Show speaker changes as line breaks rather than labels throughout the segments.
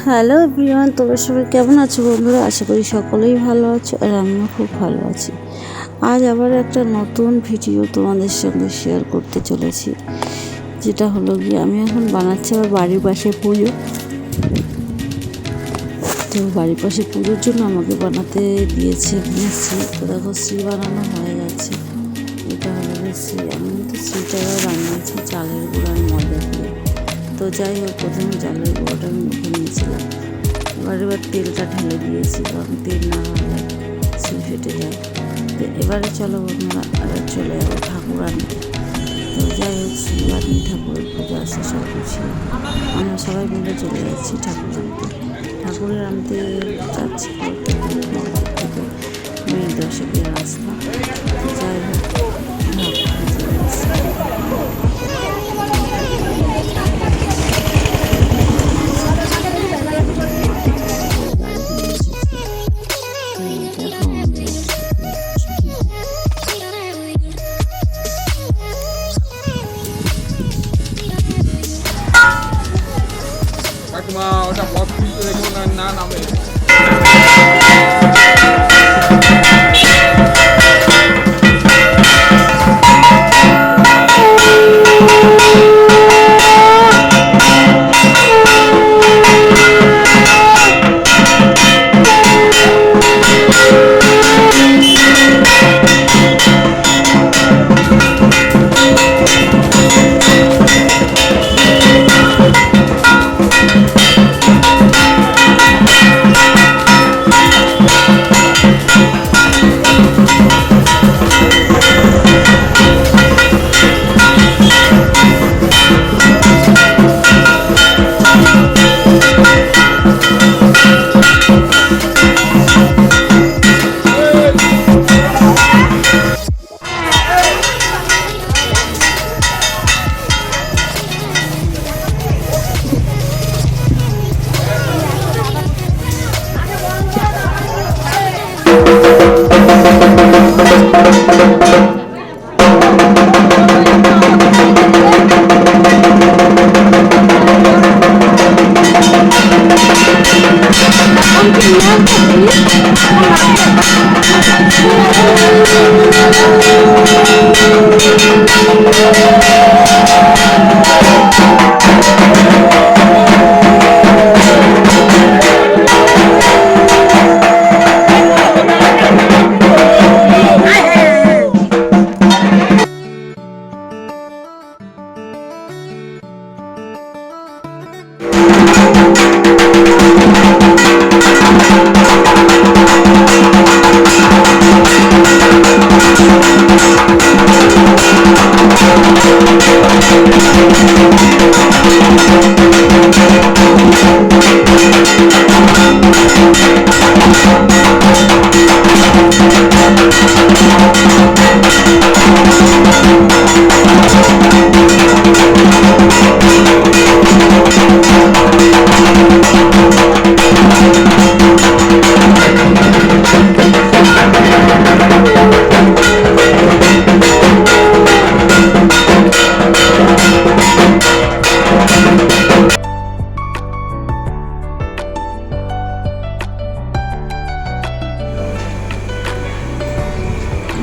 Hello everyone, তোমরা সবাই কেমন আছো বন্ধুরা? আশা করি সকলেই ভালো আছো আর আমিও খুব ভালো আছি। আজ আবার একটা নতুন ভিডিও তোমাদের সঙ্গে শেয়ার করতে চলেছি, যেটা হলো গিয়ে আমি এখন বানাচ্ছি আমার বাড়ির পাশে পুজো। তো বাড়ির পাশে পুজোর জন্য আমাকে বানাতে দিয়েছে এখানে শ্রী। তো দেখো শ্রী বানানো হয়ে গেছে। এটা হলো গিয়ে শ্রী। আমি কিন্তু শ্রীটা বানিয়েছি চালের গুঁড়ো আর ময়দা দিয়ে। তো যাই হোক, প্রথমে চালের গুঁড়োটা আমি মেখে নিয়েছিলাম। এবার তেলটা ঢেলে দিয়েছি, কারণ তেল না হলে শ্রী ফেটে যায়। তো এবারে চলো বন্ধুরা, এবার চলে যাবো ঠাকুর আনতে। তো যাই হোক, শ্রী বানিয়ে ঠাকুরের পুজো আসে সব গুছিয়ে আমরা সবাই মিলে চলে যাচ্ছি ঠাকুর আনতে। ঠাকুরের আনতে যাচ্ছি মন্দির থেকে মিনিট 10-এর রাস্তা। যাই হোক, চলে আসছি।
কাকিমা ওটা পথ খুলতে দেখো না নামে।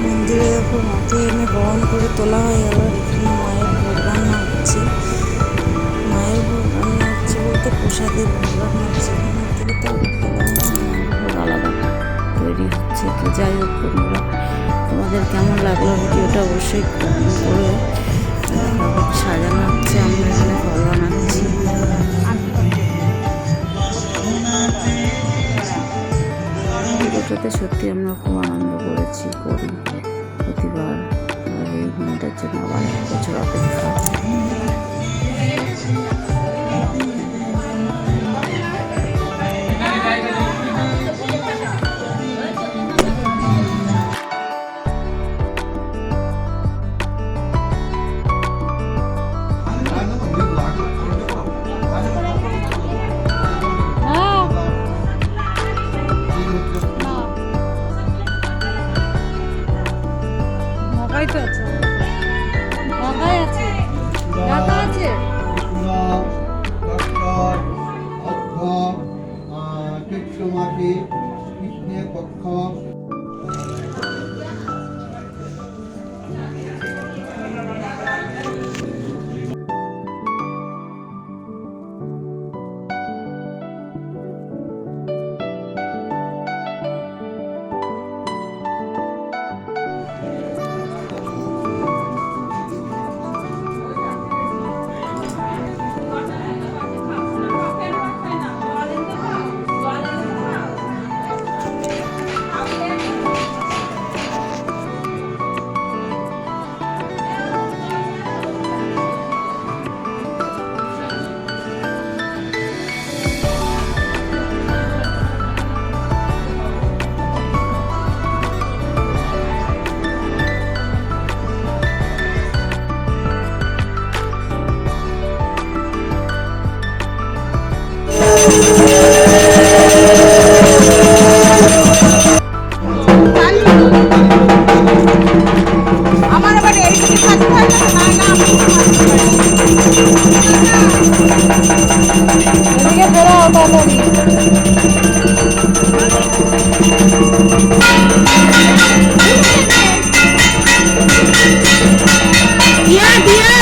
মন্দিরে যখন মাকে এনে বরণ করে তোলা হয়ে গেল, এখানে মায়ের ভোগ রান্না হচ্ছে। মায়ের ভোগ রান্না হচ্ছে বলতে প্রসাদের ভোগ রান্না হচ্ছে। এখানের থেকে তো ভোগ আলাদা তৈরি হচ্ছে। তো যাই হোক বন্ধুরা, তোমাদের কেমন লাগলো ভিডিওটা অবশ্যই কমেন্ট করে। সাজানো হচ্ছে, আমরা এখানে ফল বানাচ্ছি। ভিডিওটাতে সত্যি আমরা খুব আনন্দ করেছি, করি প্রতিবার। এই দিনটার জন্য আবার এক বছর অপেক্ষা।
মাসে কৃষ্ণপক্ষ
আমার আবার এইদিকে থাকতে হয় না, না না আমি এদিকে বেরো তাড়াতাড়ি। দিয়া দিয়া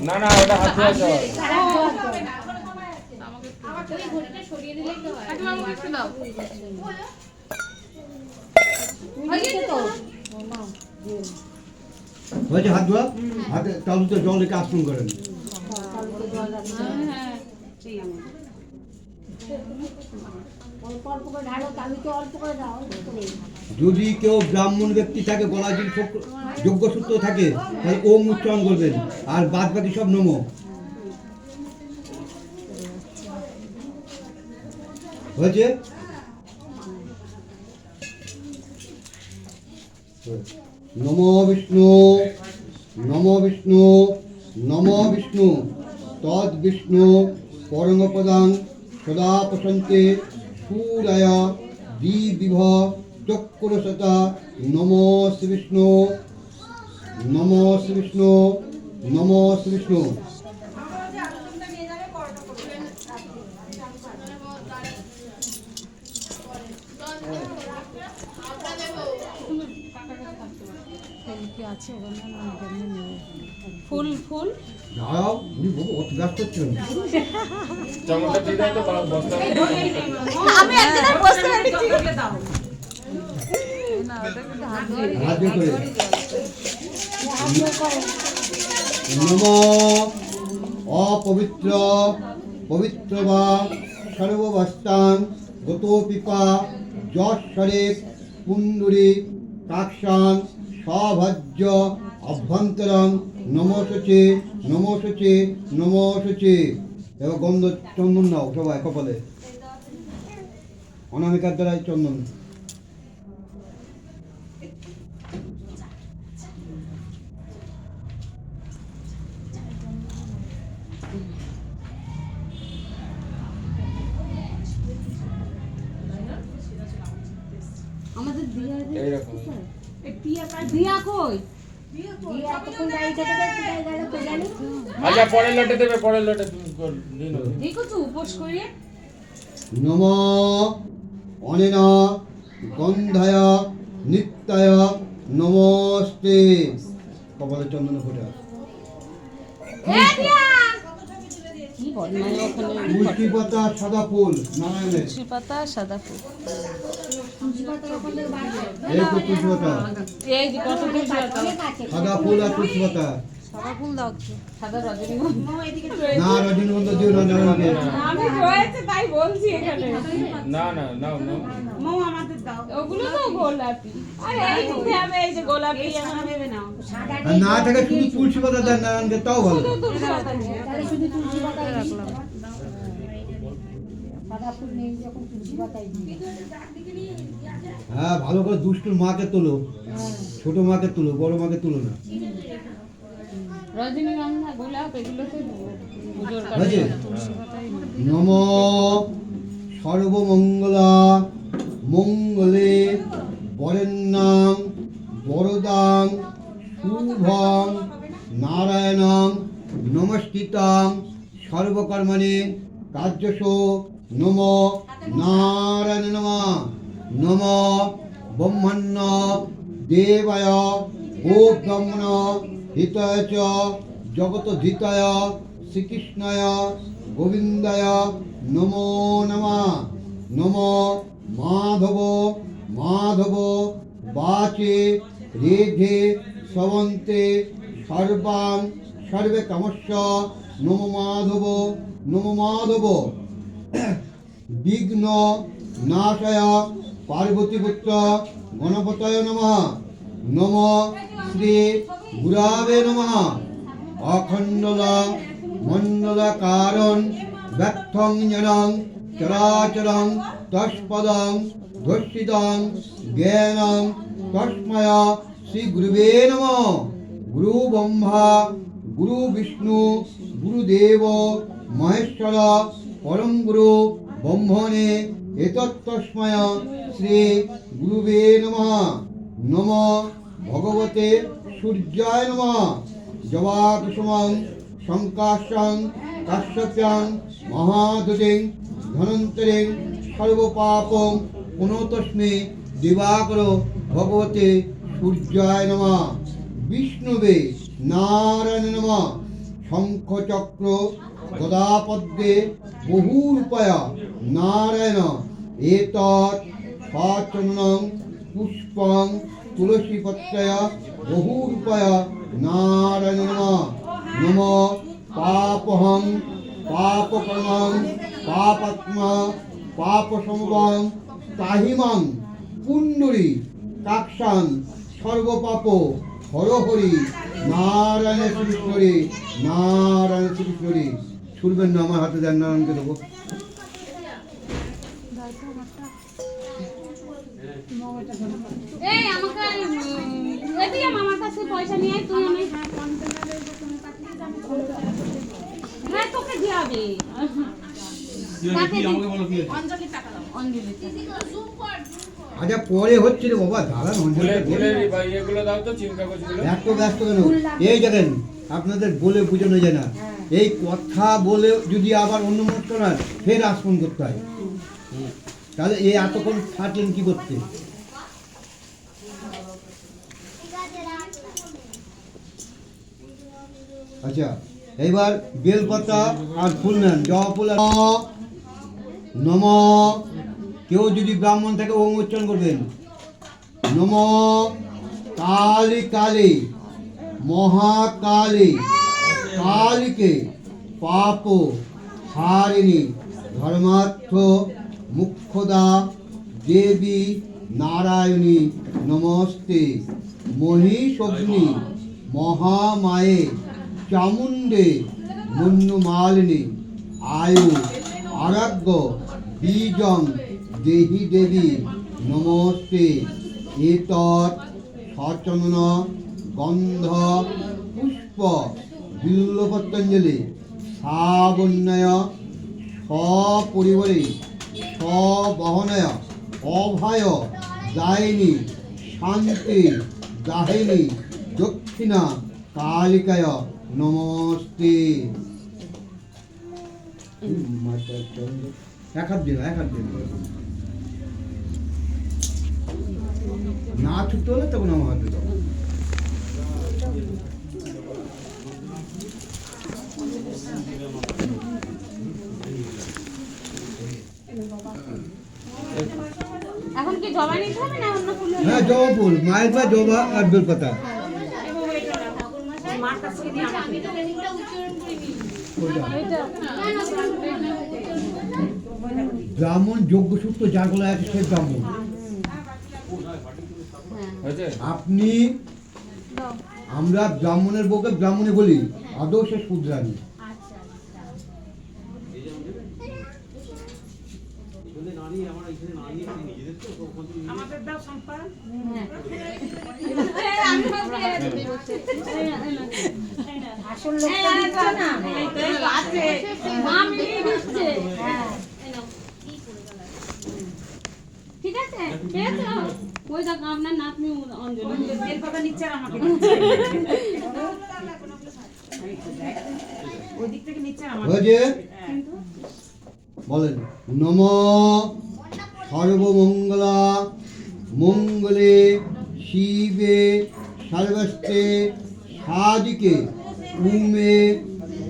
না না ওটা হাত ধোয়া জল
হয়েছে হাত ধোয়া হাতে তালুতে জল রেখে আশ্রম করেন যদি কেউ ব্রাহ্মণ ব্যক্তি থাকে গলা যদি যোগ্য সূত্র থাকে তাহলে ওম উচ্চারণ করবেন আর বাদ বাকি সব নমো হয়েছে নমো বিষ্ণু নমো বিষ্ণু নমো বিষ্ণু তদ বিষ্ণু পরমপদাং সদা প্রশন্তে সুরায় দ্বিবিভ চক্রশতা নমো শ্রী বিষ্ণু নমো শ্রী বিষ্ণু নমো শ্রী বিষ্ণু
ফুল ফুল
দাঁড়াও উনি বহু অত ব্যস্ত ছিলেন
চামচটা দিয়ে দাও তো বস্তা
আমি একদিন বসতে পারছি
হাত দিয়ে করে নমো অপবিত্র পবিত্র বা সর্ববস্তান গতোপিপা যশ্বরে কুন্দুরি কাক্ষান সভাজ্য অভ্যন্তরং নমোসুচি নমোসুচি নমোসুচি এবার গন্ধ চন্দন নাও সবাই কপালে অনামিকার দ্বারাই চন্দন
এইরকম
দিয়া কই
আচ্ছা পরের লটে দেবে, পরের লটে তুমি দিন হবে।
দেখো তো উপোস করে
নম অনেন গন্ধায় নিত্যায় নমস্তে। কপালে চন্দন ফোটা।
কি বদমাই ওখানে
তুলসী পাতা সাদা ফুল নারায়ণের।
তুলসী পাতা সাদা ফুল।
এই তো তুলসী পাতা,
এই যে কত তুলসী পাতা,
সাদা ফুল আর তুলসী পাতা।
সাদা ফুল দাও কি? সাদা রজনীগন্ধা
না রজনীগন্ধা দিও না নারায়ণকে।
আমি রয়েছে তাই বলছি এখানে।
না না নাও নাও।
ওগুলো তো গোলাপি। আরে এই যে আমি এই যে গোলাপি ভেবে নাও।
আর না থাকে শুধু তুলসী পাতা দেন নারায়ণকে, তাও ভালো।
তুলসী পাতা নিয়ে। রাখলাম।
হ্যাঁ ভালো করে দুষ্টুর মাকে তোলো, ছোট মাকে তোলো, বড় মাকে তুলো না।
রজনীগন্ধা গোলাপ এগুলো তো পুজোর
হয়েছে?
কাছে তুলসী পাতাই নেই।
নম সর্বমঙ্গলা মঙ্গলে বরেণ্যাং বরদাং শুভং নারায়ণং নমস্কৃতাং সর্বকর্মণি কার্যসো নম নারায়ণ নমঃ। নম ব্রহ্মণ্য দেবায় গোব্রহ্মণ হিতায় চ জগতধিতায় শ্রীকৃষ্ণায় গোবিন্দায় নমো নমঃ। নম মাধব মাধব বাচে রেঘে স্রবন্তে সর্বাং সর্বে কামস্য নম মাধব নম মাধব। বিঘ্ন নাশয় পার্বতীপুত্র গণপতয় নমঃ। নম শ্রী গুরাবে নমঃ। অখণ্ডলা মণ্ডলাকারণ ব্যর্থং জনং চরাচরং তস্পদং ধর্ষিতং জ্ঞানং তস্ময় শ্রী গুরুবে নমঃ। গুরু ব্রহ্মা গুরু বিষ্ণু গুরুদেব মহেশ্বর পরম গুরু ব্রহ্মণে এতত্তস্ময় শ্রী গুরুবে নমঃ। নম ভগবতে সূর্যায় নমঃ। জবাকুসুমং শঙ্কাশং কাশ্যপ্যাং মহাদুতিং ধনন্তরিং সর্বপাপং পুনঃতস্মে দিবাকর ভগবতে সূর্যায় নমঃ। বিষ্ণুবে নারায়ণ নমঃ। শঙ্খচক্র গদাপদ্মে বহুরূপায় নারায়ণ এতৎ সচন্দনং পুষ্পং তুলসীপত্রয় বহুরূপায় নারায়ণ নমঃ। নম পাপহং পাপকর্মং পাপাত্মা পাপসমবং তাহিমাং পুণ্ডরী কাক্ষাং সর্বপাপ হরহরি নারায়ণ শ্রীকৃষ্ণরে নারায়ণ শ্রীকৃষ্ণরে। শুনবেন না, আমার হাতে দেন, নারায়ণকে দেবো।
এই আমাকে এদিকে মামার কাছে পয়সা নিয়ে আয় তুই অনেক হ্যাঁ তোকে দিয়াবে অঞ্জলি টাকা
আচ্ছা পরে হচ্ছে রে বাবা, দাঁড়ান
ফুলের
অঞ্জলি।
ফুলের ভাই এগুলো দাও তো, চিন কাগজগুলো।
এত ব্যস্ত কেন? এই দেখেন আপনাদের বলে বোঝানো যায় না, এই কথা বলে যদি আবার অন্য মত না ফের আসমন করতে হয়, তাহলে এই এতক্ষণ থাকলেন কি করতে? আচ্ছা এইবার বেলপাতা আর ফুল নেন, জবা ফুল। নম কেউ যদি ব্রাহ্মণ থাকে ওম উচ্চারণ করবেন। নম কালী কালী মহাকালী কালীকে পাপ হারিণী ধর্মার্থ মুখ্যদা দেবী নারায়ণী নমস্তে। মহিষগ্নি মহামায়ে চামুণ্ডে মন্যমালিনী আয়ু আরোগ্য বীজং দেহি দেবী নমস্তে। এতৎ সচন্দন গন্ধ পুষ্প বিল্লপত্রাঞ্জলি সাবন্যয় সপরিবারে সবহনয় অভয় দায়িনী শান্তি দাহিনী দক্ষিণা কালিকায় নমস্তে। এক হাত দিন, এক হাত দিন। না ছুটতে হলে তখন আমার হাতে দাও।
এখন কি জবা নিতে হবে না অন্য ফুল?
হ্যাঁ, জবা ফুল, মায়ের বা জবা আর বেলপাতা।
আমি তো বেশিটা উচ্চারণ করিনি।
ব্রাহ্মণ যজ্ঞসূত্র যার গলায় আছে সে ব্রাহ্মণ।
হয়েছে?
আপনি, আমরা ব্রাহ্মণের বউকে ব্রাহ্মণে বলি, আদৌ সে শূদ্রাণী।
ঠিক আছে, ওই দেখ আপনার নাতনি অঞ্জলি
বেলপাতা নিচ্ছে আর আমাকে ওই দিক থেকে নিচ্ছে আর আমাকে
হয়েছে? বলেন নম সর্বমঙ্গলা মঙ্গলে শিবে সর্বস্তে সাদিকে উমে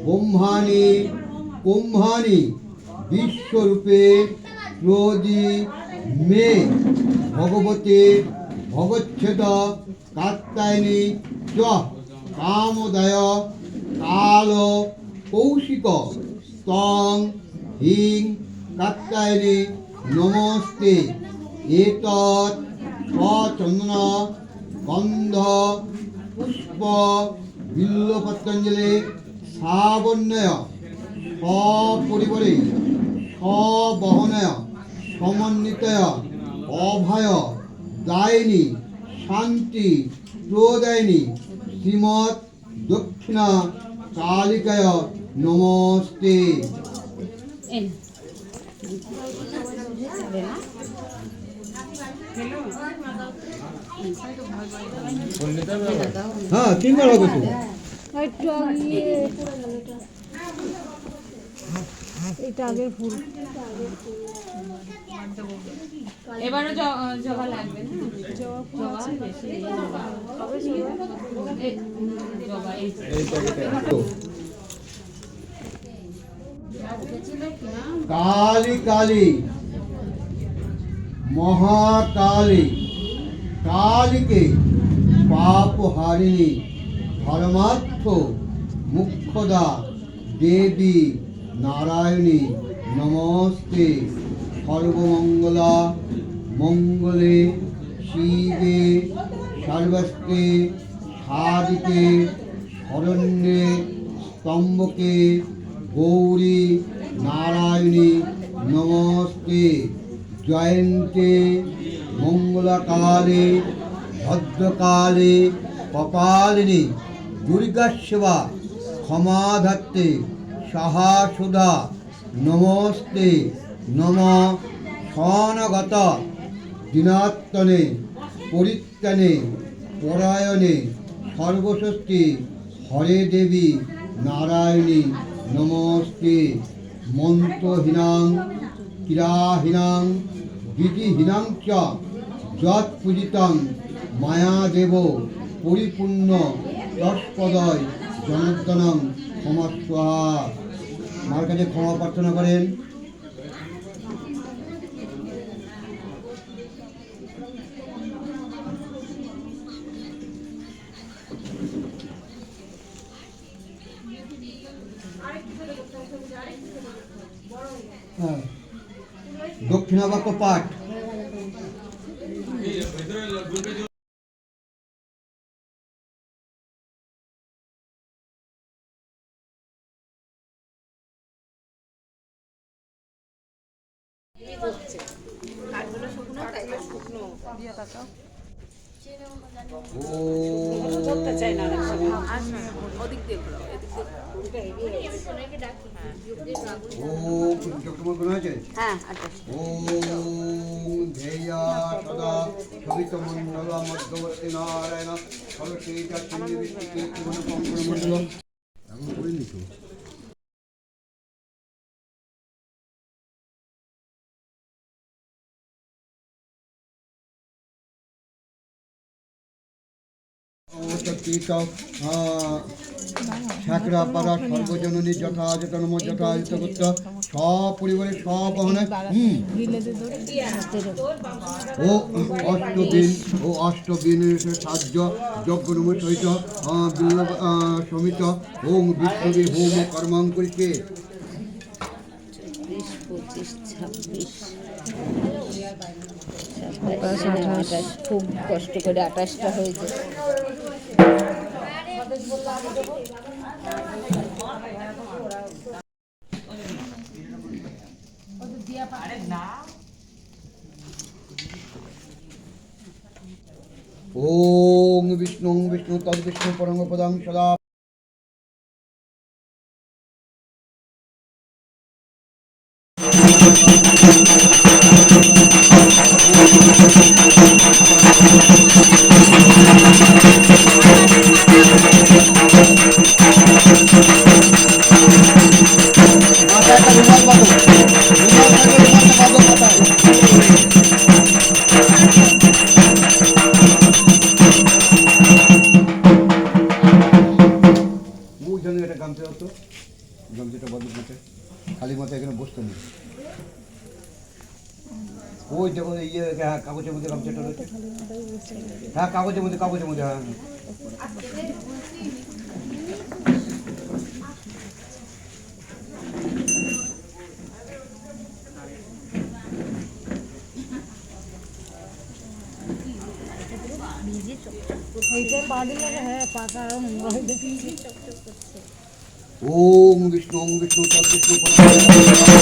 ব্রহ্মাণি কুম্ভানি বিশ্বরূপে ক্রোধি মে ভগবতে ভগচ্ছেদ কাত্যায়নি চ কামোদয় কাল কৌশিক তং হিং কাত্যায়নি নমস্তে। এতৎ সচন্দন গন্ধ পুষ্প বিল্লপত্রাঞ্জলি সাবন্যয় সপরিবারে সবহনয় সমন্বিতয় অভয় দায়িনী শান্তি প্রদায়িনী শ্রীমৎ দক্ষিণা কালিকায় নমস্তে।
ফুল নিতে হবে আবার?
হ্যাঁ, তিনবার হবে তো।
এবারও জবা লাগবে না? জবা বেশি জবা এই
এই প্যাকেটে
তো কালী কালী মহাকালী কালীকে পাপহারিণী ধর্মার্থ মুখ্যদা দেবী নারায়ণী নমস্তে। সর্বমঙ্গলা মঙ্গলে শিবে সর্বস্তে সাদিকে শরণ্যে স্তম্ভকে গৌরী নারায়ণী নমস্তে। জয়ন্তে মঙ্গলাকালে ভদ্রকালে কপালিনী দুর্গাস্যবা ক্ষমাধাত্রে সাহাসুধা নমস্তে। নম স্বনগত দিনাত্মনে পরিত্রাণে পরায়ণে সর্বশক্তি হরে দেবী নারায়ণী নমস্তে। মন্ত্রহীনাং ক্রীড়াহীনাং বিধিহীনাং চ যৎ পূজিতং মায়াদেব পরিপূর্ণ তৎপদয় জনার্দনং ক্ষমা স্বাহা। মার কাছে ক্ষমা প্রার্থনা করেন। হ্যাঁ, দক্ষিণাবাক্য পাঠ।
করতে চাই না ওদিক দিয়ে ঘোরাও, এদিক দিয়ে
ওম যজ্ঞময় গুণ হয়েছে
হ্যাঁ
ওম ধ্যেয়া সদা সবিতমণ্ডল মধ্যবর্তী নারায়ণ সরস্বতীটা চিন্নি বৃষ্টিকে জীবন কঙ্কণমণ্ডল এমন করিনি তো। ঠাকরাপাড়া সর্বজননী যথাযথ যথাযথ করত সপরিবারের সবহনে ও অষ্টবিনের সাহায্য যজ্ঞনময় সহিত সমিত ওম বিষ্ণবী হোম কর্মাং করিতে
25, 26, 27, খুব কষ্ট করে 28টা হয়েছে।
ওম বিষ্ণু বিষ্ণু তদ বিষ্ণু পরম পদং সদা গামছাটা বদল করতে খালি মাথায় এখানে বসতে নেই ওই দেখো ইয়ে হ্যাঁ কাগজের মধ্যে গামছাটা রয়েছে হ্যাঁ কাগজের মধ্যে হ্যাঁ ওম বিষ্ণু তদ বিষ্ণু